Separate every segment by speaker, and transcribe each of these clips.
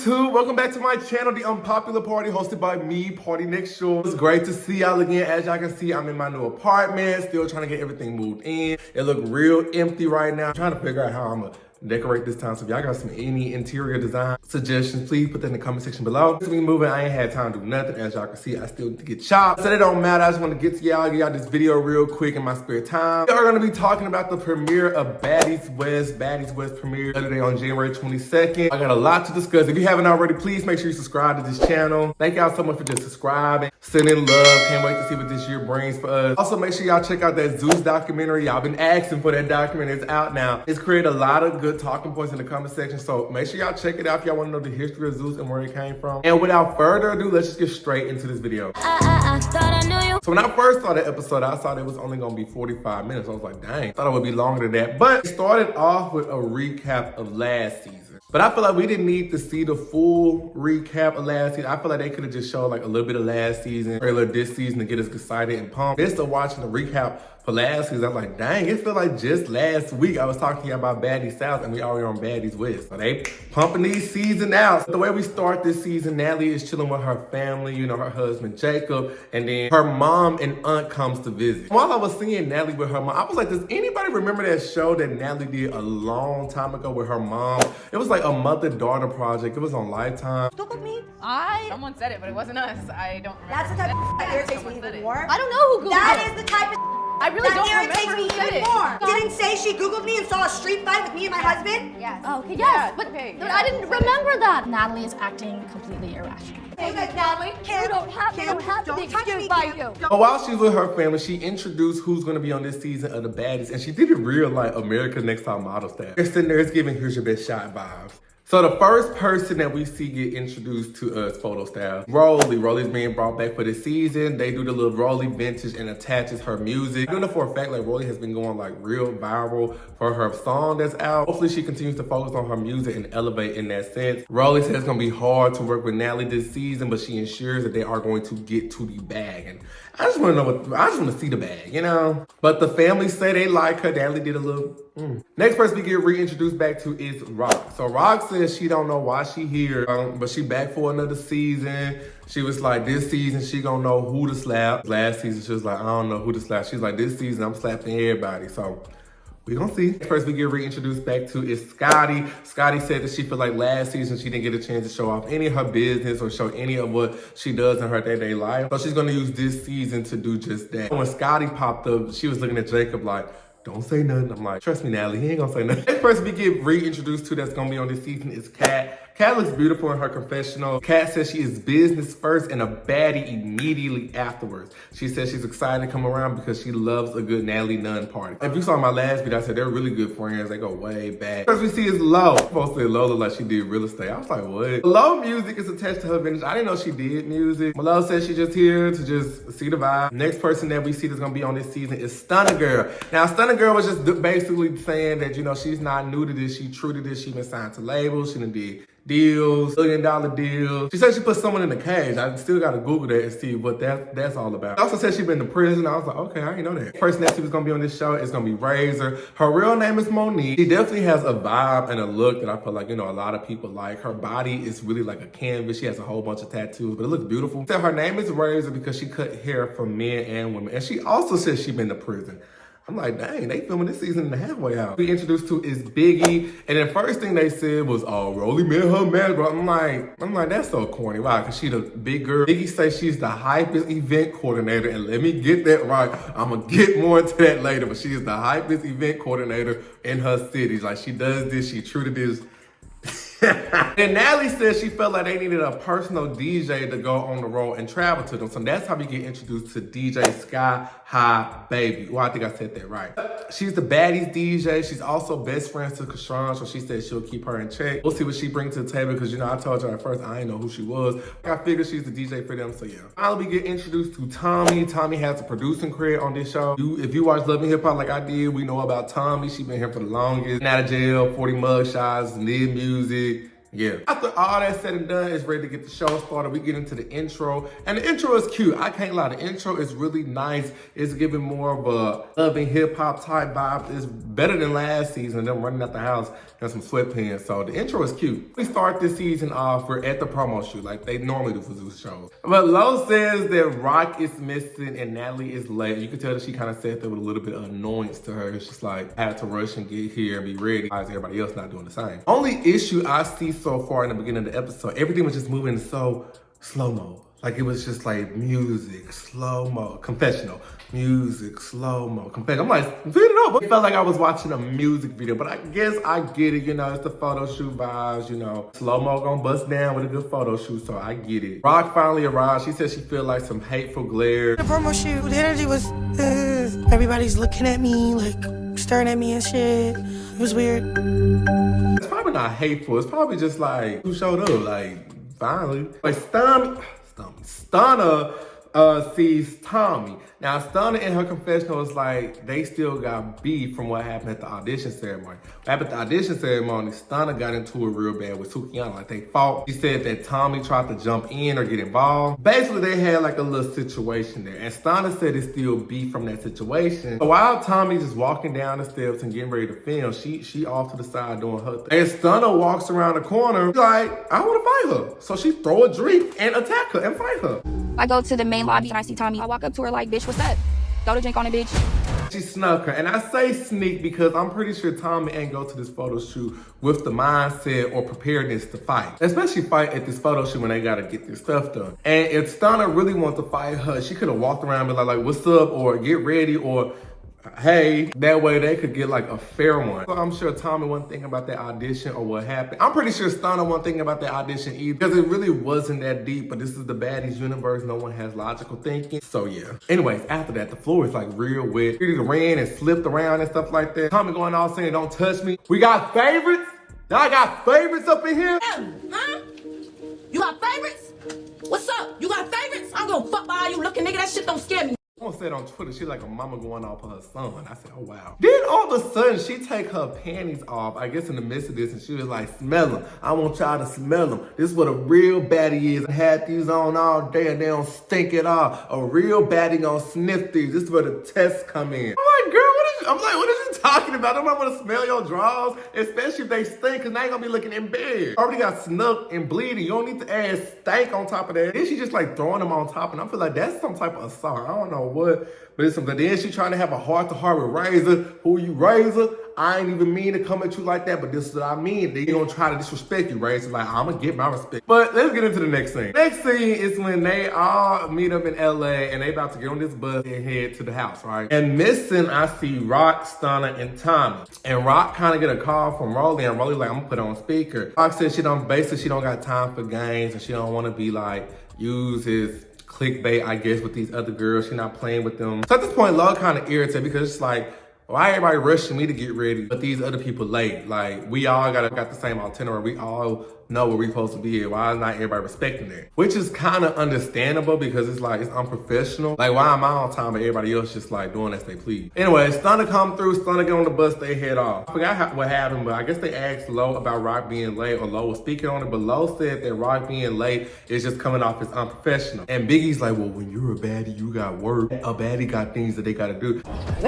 Speaker 1: YouTube? Welcome back to my channel, The Unpopular Party, hosted by me, Party Next Door. It's great to see y'all again. As y'all can see, I'm in my new apartment, still trying to get everything moved in. It look real empty right now. I'm trying to figure out how I'm gonna decorate this time. So if y'all got any interior design suggestions, please put that in the comment section below. Since we moving, I ain't had time to do nothing. As y'all can see, I still get chopped. So it don't matter. I just want to get to y'all, get y'all this video real quick in my spare time. We are gonna be talking about the premiere of Baddies West premiere Saturday on January 22nd. I got a lot to discuss. If you haven't already, please make sure you subscribe to this channel. Thank y'all so much for just subscribing, sending love. Can't wait to see what this year brings for us. Also, make sure y'all check out that Zeus documentary. Y'all been asking for that documentary. It's out now. It's created a lot of good talking points in the comment section, so make sure y'all check it out if y'all want to know the history of Zeus and where it came from. And without further ado, let's just get straight into this video. So when I first saw that episode, I thought it was only gonna be 45 minutes. I was like, dang, I thought it would be longer than that. But it started off with a recap of last season. But I feel like we didn't need to see the full recap of last season. I feel like they could have just showed like a little bit of last season, trailer this season to get us excited and pumped. Instead of watching the recap for last season, I'm like, dang, it felt like just last week I was talking to you about Baddies South and we already on Baddies West. So they pumping these season out. So the way we start this season, Natalie is chilling with her family, you know, her husband Jacob, and then her mom and aunt comes to visit. While I was seeing Natalie with her mom, I was like, does anybody remember that show that Natalie did a long time ago with her mom? It was like a mother-daughter project. It was on Lifetime.
Speaker 2: Don't look me.
Speaker 3: Someone said it, but it wasn't us. I don't remember.
Speaker 2: That's the type of that irritates me even more.
Speaker 3: I don't know who Googled
Speaker 2: That
Speaker 3: it.
Speaker 2: is the type of
Speaker 3: I really
Speaker 2: that
Speaker 3: don't
Speaker 2: irritates
Speaker 3: remember
Speaker 2: me
Speaker 3: who said
Speaker 2: even
Speaker 3: it.
Speaker 2: more. Didn't say she Googled me and saw a street fight with me and my husband?
Speaker 4: Yes.
Speaker 3: Oh,
Speaker 4: Okay,
Speaker 3: yeah,
Speaker 4: yes, but,
Speaker 3: okay,
Speaker 4: but
Speaker 3: yeah.
Speaker 4: I didn't remember that. Natalie is acting completely irrational.
Speaker 2: Hey, Natalie,
Speaker 4: You don't have to be excused by you.
Speaker 1: But while she's with her family, she introduced who's gonna be on this season of the Baddies, and she did it real like America's Next Top Model style. They're sitting there, it's giving here's your best shot vibes. So the first person that we see get introduced to us photo style, Rolly. Rolly's being brought back for the season. They do the little Rolly vintage and attaches her music. I don't know for a fact like Rolly has been going like real viral for her song that's out. Hopefully she continues to focus on her music and elevate in that sense. Rolly says it's gonna be hard to work with Natalie this season, but she ensures that they are going to get to the bag. And I just wanna know I just wanna see the bag, you know? But the family say they like her. Natalie did a little, Next person we get reintroduced back to is Rock. So Rock says she don't know why she here, but she back for another season. She was like, this season she gonna know who to slap. Last season she was like, I don't know who to slap. She's like, this season I'm slapping everybody. So we gonna see. Next person we get reintroduced back to is Scotty. Scotty said that she feel like last season she didn't get a chance to show off any of her business or show any of what she does in her day-to-day life. So she's gonna use this season to do just that. When Scotty popped up, she was looking at Jacob like, don't say nothing. I'm like, trust me, Natalie, he ain't gonna say nothing. Next person we get reintroduced to that's gonna be on this season is Kat. Kat looks beautiful in her confessional. Kat says she is business first and a baddie immediately afterwards. She says she's excited to come around because she loves a good Natalie Nunn party. If you saw my last video, I said they're really good friends. They go way back. First we see is Lo. Supposed to say Lola like she did real estate. I was like, what? Lo music is attached to her vintage. I didn't know she did music. Lo says she's just here to just see the vibe. Next person that we see that's gonna be on this season is Stunner Girl. Now, Stunner Girl was just basically saying that, you know, she's not new to this. She true to this. She been signed to labels. She done did deals, $1 billion deals. She said she put someone in the cage. I still gotta Google that and see what that's all about. She also said she been to prison. I was like, okay, I didn't know that. Person that she was gonna be on this show is gonna be Razor. Her real name is Monique. She definitely has a vibe and a look that I feel like, you know, a lot of people like. Her body is really like a canvas. She has a whole bunch of tattoos, but it looks beautiful. So her name is Razor because she cut hair for men and women. And she also says she been to prison. I'm like, dang, they filming this season in the halfway out. We introduced to is Biggie, and the first thing they said was, oh, Rolly made her mad, bro. I'm like, that's so corny. Why? Because she the big girl. Biggie says she's the hypest event coordinator, and let me get that right. I'm gonna get more into that later, but she is the hypest event coordinator in her city. Like, she does this, she true to this. And Natalie said she felt like they needed a personal DJ to go on the road and travel to them. So that's how we get introduced to DJ Sky High Baby. Well, I think I said that right. She's the Baddies DJ. She's also best friends to Kashawn, so she said she'll keep her in check. We'll see what she brings to the table because, you know, I told you at first I didn't know who she was. I figured she's the DJ for them, so yeah. Finally, we get introduced to Tommy. Tommy has a producing career on this show. If you watch Love and Hip Hop like I did, we know about Tommy. She's been here for the longest. Been out of jail, 40 mugshots, did music. yeah. After all that said and done, it's ready to get the show started. We get into the intro, and the intro is cute. I can't lie, the intro is really nice. It's giving more of a loving hip hop type vibe. It's better than last season, them running out the house in some sweatpants. So the intro is cute. We start this season off, we're at the promo shoot like they normally do for these shows. But Lo says that Rock is missing and Natalie is late. You can tell that she kind of said that with a little bit of annoyance to her. She's like, I had to rush and get here and be ready. Why is everybody else not doing the same? Only issue I see so far in the beginning of the episode, everything was just moving so slow-mo. Like it was just like music, slow-mo, confessional, music, slow-mo, confessional. I'm like, speed it up. It felt like I was watching a music video, but I guess I get it, you know, it's the photo shoot vibes, you know. Slow-mo gonna bust down with a good photo shoot, so I get it. Rock finally arrived. She said she feel like some hateful glare.
Speaker 5: The promo shoot, the energy was, everybody's looking at me, like staring at me and shit. It was weird.
Speaker 1: It's probably not hateful. It's probably just like, who showed up? Like, finally. Like, Stunner sees Tommy. Now, Stunner in her confessional is like, they still got beef from what happened at the audition ceremony. What happened at the audition ceremony, Stunner got into it real bad with Sukiyana. Like, they fought. She said that Tommy tried to jump in or get involved. Basically, they had like a little situation there. And Stunner said it's still beef from that situation. So while Tommy's just walking down the steps and getting ready to film, she off to the side doing her thing. And Stunner walks around the corner, like, I want to fight her. So she throw a drink and attack her and fight her.
Speaker 6: I go to the main lobby and I see Tommy. I walk up to her like, bitch, what's up? Throw the drink on it, bitch.
Speaker 1: She snuck her. And I say sneak because I'm pretty sure Tommy ain't go to this photo shoot with the mindset or preparedness to fight. Especially fight at this photo shoot when they gotta get this stuff done. And if Stunner really wants to fight her, she could have walked around and be like, what's up? Or get ready, or hey, that way they could get like a fair one. So I'm sure Tommy wasn't thinking about that audition or what happened. I'm pretty sure Stunner wasn't thinking about that audition either, because it really wasn't that deep, but this is the baddies universe. No one has logical thinking. So yeah. Anyways, after that, the floor is like real wet. She ran and slipped around and stuff like that. Tommy going all saying, don't touch me. We got favorites? Y'all got favorites up in here?
Speaker 7: Huh? You got favorites? What's up? You got favorites? I'm gonna fuck by all you looking nigga. That shit don't scare me.
Speaker 1: Someone said on Twitter, she like a mama going off for her son. I said, oh, wow. Then all of a sudden, she take her panties off, I guess in the midst of this, and she was like, smell them. I want y'all to smell them. This is what a real baddie is. I had these on all day and they don't stink at all. A real baddie gonna sniff these. This is where the tests come in. I'm like, girl, what are you talking about? I'm not gonna smell your drawers, especially if they stink, because I ain't gonna be looking in bed. Already got snuck and bleeding. You don't need to add stank on top of that. Then she just like throwing them on top, and I feel like that's some type of assault. I don't know what, but it's something. Then she trying to have a heart-to-heart with Razor. Who you, Razor? I ain't even mean to come at you like that, but this is what I mean. They gonna try to disrespect you, Razor. Like, I'm gonna get my respect. But let's get into the next scene. Next scene is when they all meet up in LA and they about to get on this bus and head to the house, right? And missing, I see Rock, Stunner, and Tommy. And Rock kind of get a call from Rolly, and Rolly like, I'm gonna put it on speaker. Rock says she don't got time for games, and she don't want to be like, use his clickbait, I guess, with these other girls. She not playing with them. So at this point, Love kind of irritated because it's like, why everybody rushing me to get ready, but these other people late? Like, we all got the same itinerary. We all know where we supposed to be at. Why is not everybody respecting that? Which is kind of understandable because it's like, it's unprofessional. Like, why am I on time but everybody else just like doing as they please? Anyway, Stunner come through, Stunner get on the bus, they head off. I forgot what happened, but I guess they asked Lo about Rock being late, or Lo was speaking on it, but Lo said that Rock being late is just coming off as unprofessional. And Biggie's like, well, when you're a baddie, you got work. A baddie got things that they gotta do.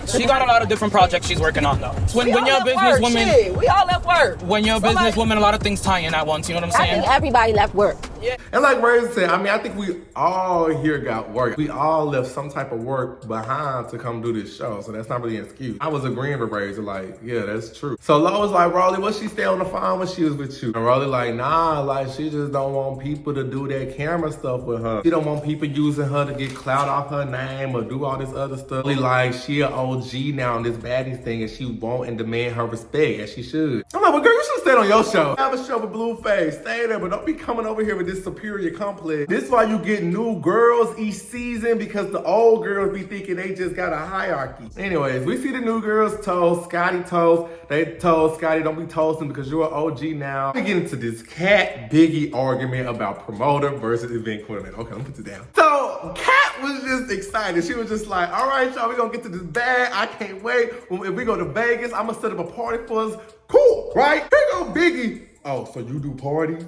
Speaker 8: She got a lot of different projects she's working on though. When you're a businesswoman,
Speaker 7: we all left work.
Speaker 8: when you're a businesswoman, a lot of things tie in at once, you know what I'm
Speaker 7: I
Speaker 8: saying?
Speaker 7: think everybody left work.
Speaker 8: Yeah.
Speaker 1: And like Razor said, I mean, I think we all here got work. We all left some type of work behind to come do this show, so that's not really an excuse. I was agreeing with Razor, like, yeah, that's true. So Lo was like, Rolly, what she stay on the phone when she was with you? And Rolly like, nah, like, she just don't want people to do that camera stuff with her. She don't want people using her to get clout off her name or do all this other stuff. Rolly like, she an OG now on this baddies thing, and she want and demand her respect, as she should. I'm like, well, girl, you should stay on your show. Have a show with Blueface. Stay there, but don't be coming over here with this superior complex. This is why you get new girls each season, because the old girls be thinking they just got a hierarchy. Anyways, we see the new girls toast, Scotty toast. They told Scotty, don't be toasting because you're an OG now. We get into this Cat Biggie argument about promoter versus event coordinator. Okay, let me put this down. So Cat was just excited. She was just like, all right, y'all, we gonna get to this bag. I can't wait. If we go to Vegas, I'm gonna set up a party for us. Cool, right? Here go Biggie Oh, so you do parties?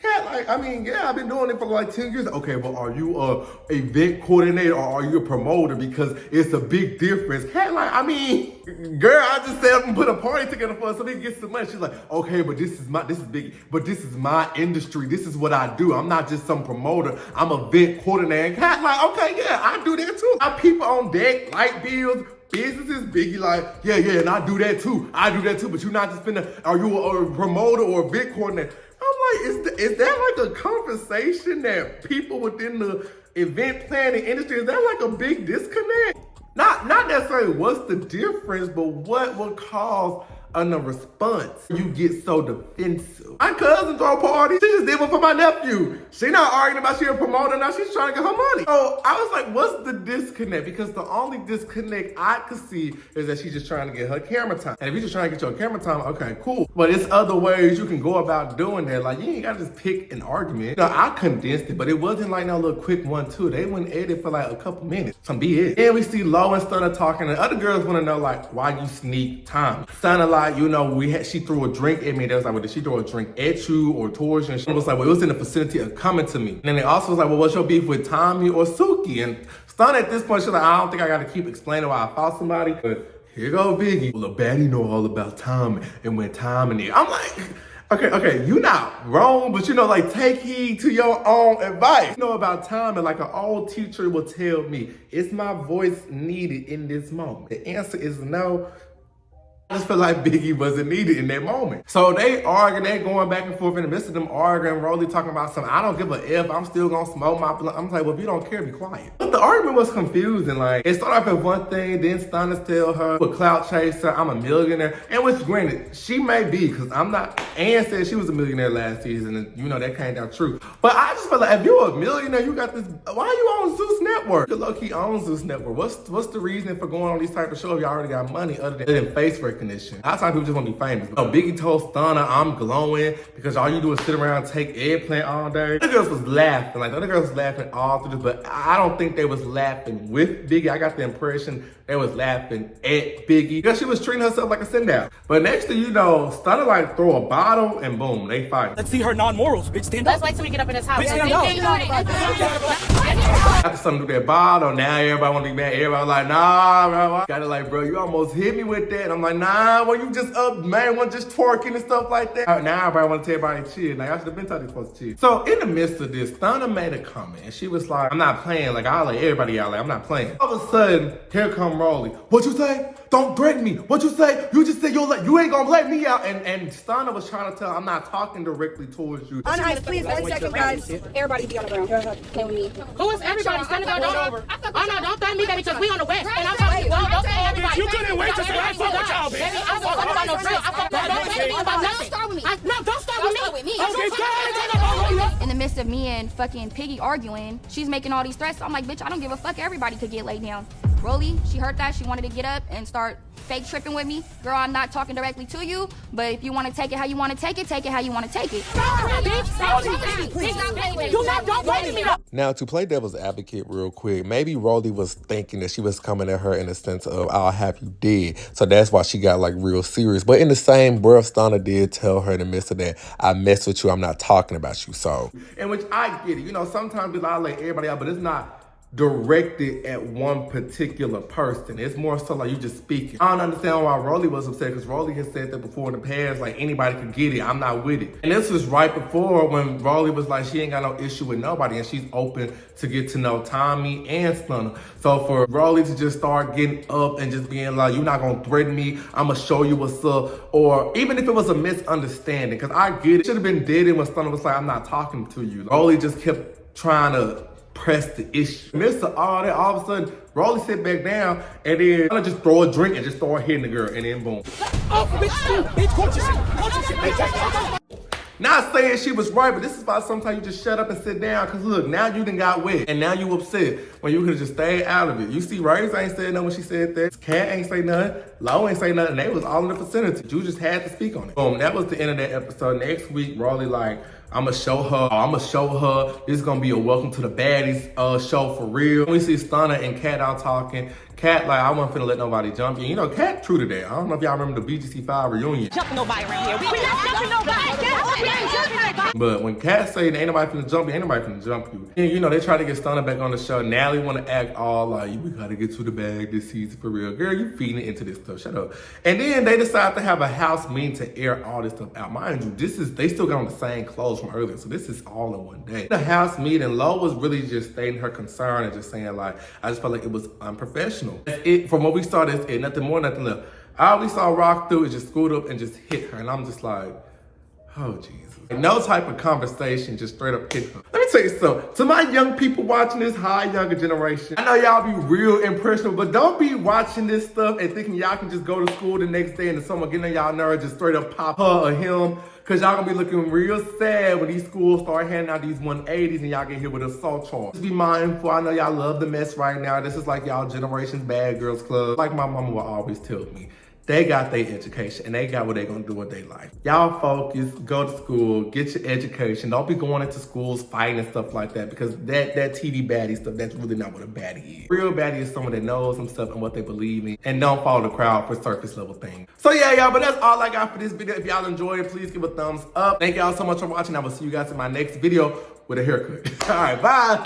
Speaker 1: Yeah, like, I mean, yeah, I've been doing it for like 10 years. Okay, but are you a event coordinator or are you a promoter? Because it's a big difference. Hey, like, I mean, girl, I just said I'm gonna put a party together for us so they can get some money. She's like, okay, but this is big, but this is my industry. This is what I do. I'm not just some promoter. I'm a event coordinator. Hey, like, okay, yeah, I do that too. I have people on deck, light bills, businesses, Biggie, like, yeah, and I do that too. But you're not just are you a promoter or a event coordinator? I'm like, is that like a conversation that people within the event planning industry, is that like a big disconnect? Not necessarily what's the difference, but what will cause a response you get so defensive. My cousin throw a party. She just did one for my nephew. She not arguing about she a promoter now. She's trying to get her money. So I was like, what's the disconnect? Because the only disconnect I could see is that she's just trying to get her camera time. And if you're just trying to get your camera time, okay, cool. But it's other ways you can go about doing that. Like, you ain't gotta just pick an argument. You know, I condensed it, but it wasn't like no little quick one too. They went at it for like a couple minutes. Some BS. And we see Lo and Stunner talking, and other girls want to know like, why you sneak time? Stunner like, you know, she threw a drink at me. They was like, well, did she throw a drink at you or towards you? And she was like, well, it was in the vicinity of coming to me. And then they also was like, well, what's your beef with Tommy or Suki? And Stunner at this point, she's like, I don't think I gotta keep explaining why I fought somebody. But here go Biggie. Well, the baddie know all about Tommy and when Tommy. I'm like, okay, you not wrong, but you know, like, take heed to your own advice. You know about time, and like an old teacher will tell me, is my voice needed in this moment? The answer is no. I just feel like Biggie wasn't needed in that moment. So they arguing, they going back and forth in the midst of them arguing, Rolly talking about something. I don't give a F, I'm still gonna smoke my blunt. I'm like, well, if you don't care, be quiet. But the argument was confusing. Like, it started off at one thing, then Stunner tell her, with Clout Chaser, I'm a millionaire. And which, granted, she may be, because I'm not, Ann said she was a millionaire last season, and you know, that came down true. But I just feel like, if you're a millionaire, you got this, why are you on Zeus Network? You low-key own Zeus Network. What's the reason for going on these type of shows if you already got money other than face recognition? A lot of times people just want to be famous. You know, Biggie told Stunner, I'm glowing because all you do is sit around and take eggplant all day. The girls was laughing. Like, the other girls was laughing all through this, but I don't think they was laughing with Biggie. I got the impression they was laughing at Biggie because she was treating herself like a send-out. But next thing you know, Stunner like throw a bottle and boom, they fight.
Speaker 8: Let's see her non-morals, bitch. Stand up.
Speaker 3: Let's wait till we get up in this house.
Speaker 8: Bitch, stand up.
Speaker 1: After Stunner do that bottle, now everybody want to be mad. Everybody like, nah, bro. Got it like, bro, you almost hit me with that. And I'm like, nah, well, you just up, man, one just twerking and stuff like that. Now everybody want to tell everybody to chill. Like, I should have been taught they're supposed to chill. So in the midst of this, Stunner made a comment and she was like, I'm not playing. Like, I'll let everybody out. Like, I'm not playing. All of a sudden, here come Rolly. What you say? Don't threaten me. What you say? You just said you ain't gonna let me out. And Stunner was trying to tell, I'm not talking directly towards you.
Speaker 2: On ice, please, 1 second, guys.
Speaker 6: Everybody be on the ground. Play with me.
Speaker 7: Who is everybody? Stand up, don't threaten me, baby, because we on the west. And I'm telling you, don't say everybody.
Speaker 8: You couldn't wait to say I fuck with y'all, bitch.
Speaker 7: Baby, I don't fuck about no friends. I fuck about nothing.
Speaker 6: Don't start with me.
Speaker 7: No, don't start with me.
Speaker 6: Okay, in the midst of me and fucking Piggy arguing, she's making all these threats. So I'm like, bitch, I don't give a fuck. Everybody could get laid down. Rolly, she heard that. She wanted to get up and start fake tripping with me. Girl, I'm not talking directly to you, but if you want to take it how you want to take it how you want to take it.
Speaker 7: Don't play with me.
Speaker 1: Now, to play devil's advocate real quick, maybe Rolly was thinking that she was coming at her in the sense of, I'll have you dead. So that's why she got like real serious. But in the same breath, Stunner did tell her in the midst of that, I mess with you, I'm not talking about you. So, in which I get it. You know, sometimes I'll let everybody out, but it's not directed at one particular person. It's more so like you just speaking. I don't understand why Rolly was upset, because Rolly has said that before in the past, like, anybody could get it, I'm not with it. And this was right before when Rolly was like, she ain't got no issue with nobody and she's open to get to know Tommy and Stunner. So for Rolly to just start getting up and just being like, you're not gonna threaten me, I'm gonna show you what's up, or even if it was a misunderstanding, because I get it, should have been dead when Stunner was like, I'm not talking to you. Rolly just kept trying to press the issue. Midst of all that, all of a sudden, Rolly sit back down and then I just throw a drink and just start hitting the girl and then boom.
Speaker 8: Oh, bitch, coach your shit, bitch.
Speaker 1: Not saying she was right, but this is why sometimes you just shut up and sit down, because look, now you done got wet and now you upset. when you could have just stayed out of it. You see, Raze ain't said nothing when she said that. Kat ain't say nothing. Lo ain't say nothing. They was all in the vicinity. You just had to speak on it. Boom, that was the end of that episode. Next week, Rolly like, I'ma show her. This is gonna be a welcome to the baddies show for real. We see Stunner and Kat out talking. Kat like, I wasn't finna let nobody jump you. You know, Kat true to that. I don't know if y'all remember the BGC5 reunion.
Speaker 2: Jumping nobody around here. We not jumping nobody.
Speaker 1: But when Kat say ain't nobody finna jump you, ain't nobody finna jump you. And you know, they try to get Stunner back on the show. Nally wanna act all like, we gotta get to the bag this season for real. Girl, you feeding into this stuff, shut up. And then they decide to have a house meeting to air all this stuff out. Mind you, they still got on the same clothes from earlier, so this is all in one day. The house meeting, Lo was really just stating her concern and just saying like, I just felt like it was unprofessional. That's it, from what we saw, that's it, nothing more, nothing less. All we saw rock through is just scoot up and just hit her, and I'm just like, oh Jesus. No type of conversation, just straight up hit her. Let me tell you something. To my young people watching this, hi younger generation, I know y'all be real impressionable, but don't be watching this stuff and thinking y'all can just go to school the next day and if someone getting on y'all nerves, just straight up pop her or him. Cause y'all gonna be looking real sad when these schools start handing out these 180s and y'all get hit with assault charge. Just be mindful. I know y'all love the mess right now. This is like y'all generation's Bad Girls Club. Like my mama will always tell me, they got their education and they got what they gonna do with their life. Y'all focus, go to school, get your education. Don't be going into schools fighting and stuff like that because that TV baddie stuff, that's really not what a baddie is. Real baddie is someone that knows themselves and what they believe in and don't follow the crowd for surface level things. So yeah, y'all, but that's all I got for this video. If y'all enjoyed it, please give a thumbs up. Thank y'all so much for watching. I will see you guys in my next video with a haircut. All right, bye.